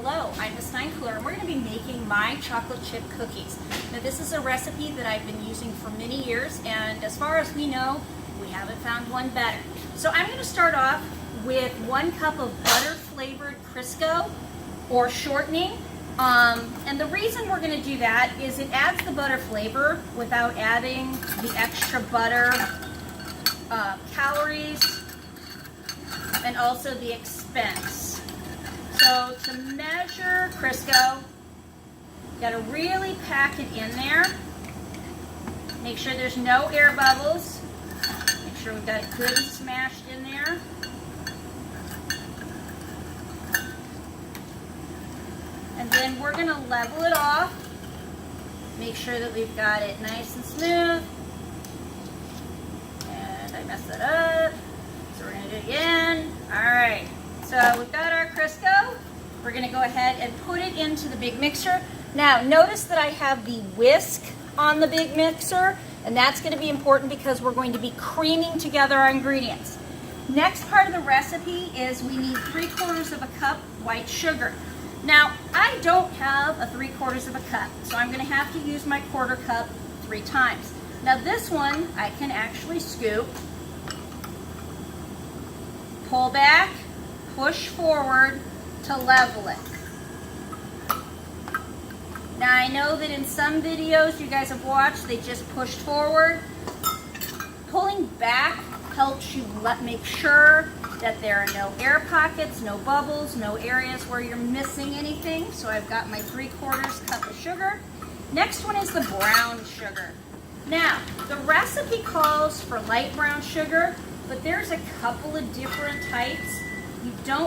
Hello, I'm Ms. Steinkuehler, and we're going to be making my chocolate chip cookies. Now this is a recipe that I've been using for many years, and as far as we know, we haven't found one better. So I'm going to start off with 1 cup of butter flavored Crisco or shortening. And the reason we're going to do that is it adds the butter flavor without adding the extra butter calories and also the expense. So to measure Crisco, you got to really pack it in there. Make sure there's no air bubbles. Make sure we've got it good and smashed in there. And then we're going to level it off. Make sure that we've got it nice and smooth. And I messed that up. So we're going to do it again. Alright, so we've got our Crisco. We're going to go ahead and put it into the big mixer. Now, notice that I have the whisk on the big mixer, and that's going to be important because we're going to be creaming together our ingredients. Next part of the recipe is we need 3/4 of a cup white sugar. Now, I don't have a 3/4 of a cup, so I'm going to have to use my 1/4 cup 3 times. Now this one, I can actually scoop, pull back, push forward to level it. Now I know that in some videos you guys have watched, they just pushed forward. Pulling back helps you make sure that there are no air pockets, no bubbles, no areas where you're missing anything. So I've got my 3/4 cup of sugar. Next one is the brown sugar. Now, the recipe calls for light brown sugar, but there's a couple of different types. You don't